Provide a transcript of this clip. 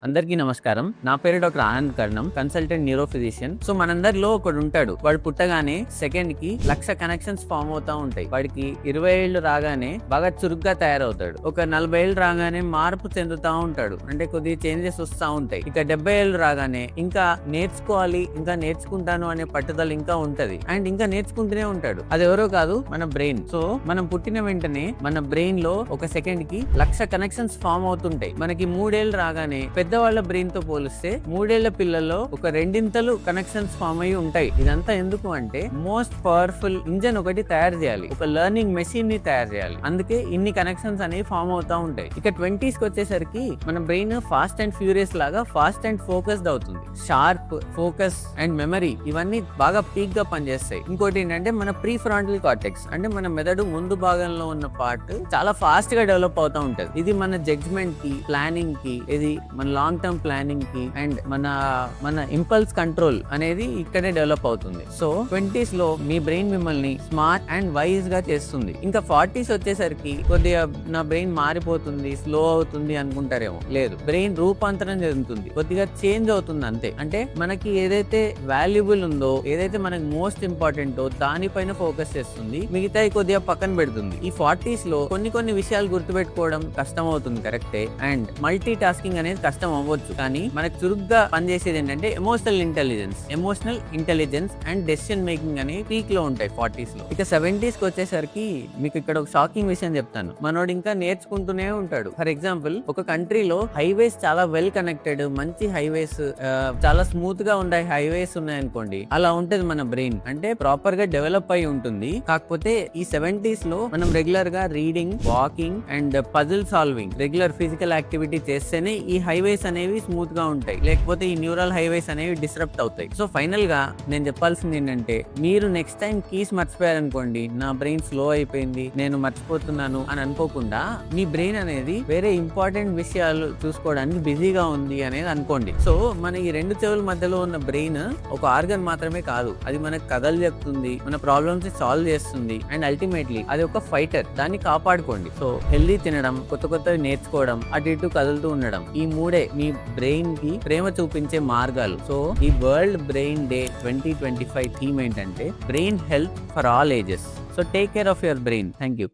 అందరికీ నమస్కారం. నా పేరు డాక్టర్ ఆనంద్ కర్ణం, కన్సల్టెంట్ న్యూరో ఫిజిషియన్. సో మనందరిలో ఒకడు ఉంటాడు. వాడు పుట్టగానే సెకండ్ కి 1,00,000 కనెక్షన్స్ ఫామ్ అవుతా ఉంటాయి. వాడికి 20 ఏళ్ళు రాగానే బాగా చురుగ్గా తయారవుతాడు. ఒక 40 ఏళ్ళు రాగానే మార్పు చెందుతా ఉంటాడు. అంటే కొద్దిగా చేంజెస్ వస్తూ ఉంటాయి. ఇక 70 ఏళ్ళు రాగానే ఇంకా నేర్చుకోవాలి, ఇంకా నేర్చుకుంటాను అనే పట్టుదల ఇంకా ఉంటది. అండ్ ఇంకా నేర్చుకుంటూనే ఉంటాడు. అది ఎవరో కాదు, మన బ్రెయిన్. సో మనం పుట్టిన వెంటనే మన బ్రెయిన్ లో ఒక సెకండ్ కి 1,00,000 కనెక్షన్స్ ఫామ్ అవుతుంటాయి. మనకి 3 ఏళ్ళు రాగానే పెద్దవాళ్ళ బ్రెయిన్ తో పోలిస్తే 3 ఏళ్ల పిల్లల్లో ఒక 2 కనెక్షన్స్ ఫామ్ అయ్యి ఉంటాయి. ఇదంతా ఎందుకు అంటే మోస్ట్ పవర్ఫుల్ ఇంజన్ ఒకటి తయారు చేయాలి, ఒక లెర్నింగ్ మెషిన్ ని తయారు చేయాలి. అందుకే ఇన్ని కనెక్షన్స్ అనేవి ఫామ్ అవుతా ఉంటాయి. ఇక 20s కి వచ్చేసరికి మన బ్రెయిన్ ఫాస్ట్ అండ్ ఫ్యూరియస్ లాగా ఫాస్ట్ అండ్ ఫోకస్డ్ అవుతుంది. షార్ప్, ఫోకస్ అండ్ మెమరీ ఇవన్నీ బాగా పీక్ గా పనిచేస్తాయి. ఇంకోటి ఏంటంటే మన ప్రీ ఫ్రాంటల్ కార్టెక్స్ అంటే మన మెదడు ముందు భాగంలో ఉన్న పార్ట్ చాలా ఫాస్ట్ గా డెవలప్ అవుతా ఉంటది. ఇది మన జడ్జ్మెంట్ కి, ప్లానింగ్ కి, ఇది మన లాంగ్ టర్మ్ ప్లానింగ్ కి అండ్ మన ఇంపల్స్ కంట్రోల్ అనేది ఇక్కడే డెవలప్ అవుతుంది. సో 20s లో మీ బ్రెయిన్ మిమ్మల్ని స్మార్ట్ అండ్ వైజ్ గా చేస్తుంది. ఇంకా 40s వచ్చేసరికి కొద్దిగా నా బ్రెయిన్ మారిపోతుంది, స్లో అవుతుంది అనుకుంటారేమో. లేదు, బ్రెయిన్ రూపాంతరం చెందుతుంది, కొద్దిగా చేంజ్ అవుతుంది అంతే. అంటే మనకి ఏదైతే వాల్యుబుల్ ఉందో, ఏదైతే మనకి మోస్ట్ ఇంపార్టెంటో దానిపైన ఫోకస్ చేస్తుంది, మిగతా కొద్దిగా పక్కన పెడుతుంది. ఈ 40s లో కొన్ని విషయాలు గుర్తుపెట్టుకోవడం కష్టం అవుతుంది, కరెక్టే. అండ్ మల్టీ టాస్కింగ్ అనేది కష్టం అవ్వచ్చు, కానీ మనకు చురుగ్గా పనిచేసేది ఏంటంటే emotional intelligence and decision making అనేవి పీక్ లో ఉంటాయి 40s లో. ఇక 70s కి వచ్చేసరికి మీకు ఇక్కడ ఒక షాకింగ్ విషయం చెప్తాను. మనోడు ఇంకా నేర్చుకుంటూనే ఉంటాడు. ఫర్ ఎగ్జాంపుల్, ఒక కంట్రీలో హైవేస్ చాలా వెల్ కనెక్టెడ్, మంచి హైవేస్, చాలా స్మూత్ గా ఉండే హైవేస్ ఉన్నాయనుకోండి, అలా ఉంటది మన బ్రెయిన్. అంటే ప్రాపర్ గా డెవలప్ అయి ఉంటుంది. కాకపోతే ఈ 70s లో మనం రెగ్యులర్ గా reading, walking and puzzle solving, regular physical activity చేస్తేనే ఈ హైవేస్ అనేవి స్మూత్ గా ఉంటాయి. లేకపోతే ఈ న్యూరల్ హైవేస్ అనేవి డిస్రప్ట్ అవుతాయి. సో ఫైనల్ గా నేను చెప్పాల్సింది ఏంటంటే, మీరు నెక్స్ట్ టైం కీస్ మర్చిపోయారనుకోండి, నా బ్రెయిన్ స్లో అయిపోయింది, నేను మర్చిపోతున్నాను అని అనుకోకుండా, మీ బ్రెయిన్ అనేది వేరే ఇంపార్టెంట్ విషయాలు చూసుకోవడానికి బిజీగా ఉంది అనేది అనుకోండి. సో మన ఈ 2 చెవుల మధ్యలో ఉన్న బ్రెయిన్ ఒక ఆర్గన్ మాత్రమే కాదు, అది మనకు కథలు చెప్తుంది, మన ప్రాబ్లమ్స్ సాల్వ్ చేస్తుంది. అండ్ అల్టిమేట్లీ అది ఒక ఫైటర్, దాన్ని కాపాడుకోండి. సో హెల్దీ తినడం, కొత్తవి నేర్చుకోవడం, అటు ఇటు కదులుతూ ఉండడం, ఈ 3 మీ బ్రెయిన్ కి ప్రేమ చూపించే మార్గాలు. సో ఈ వరల్డ్ బ్రెయిన్ డే 2025 థీమ్ ఏంటంటే brain health for all ages. So take care of your brain. Thank you.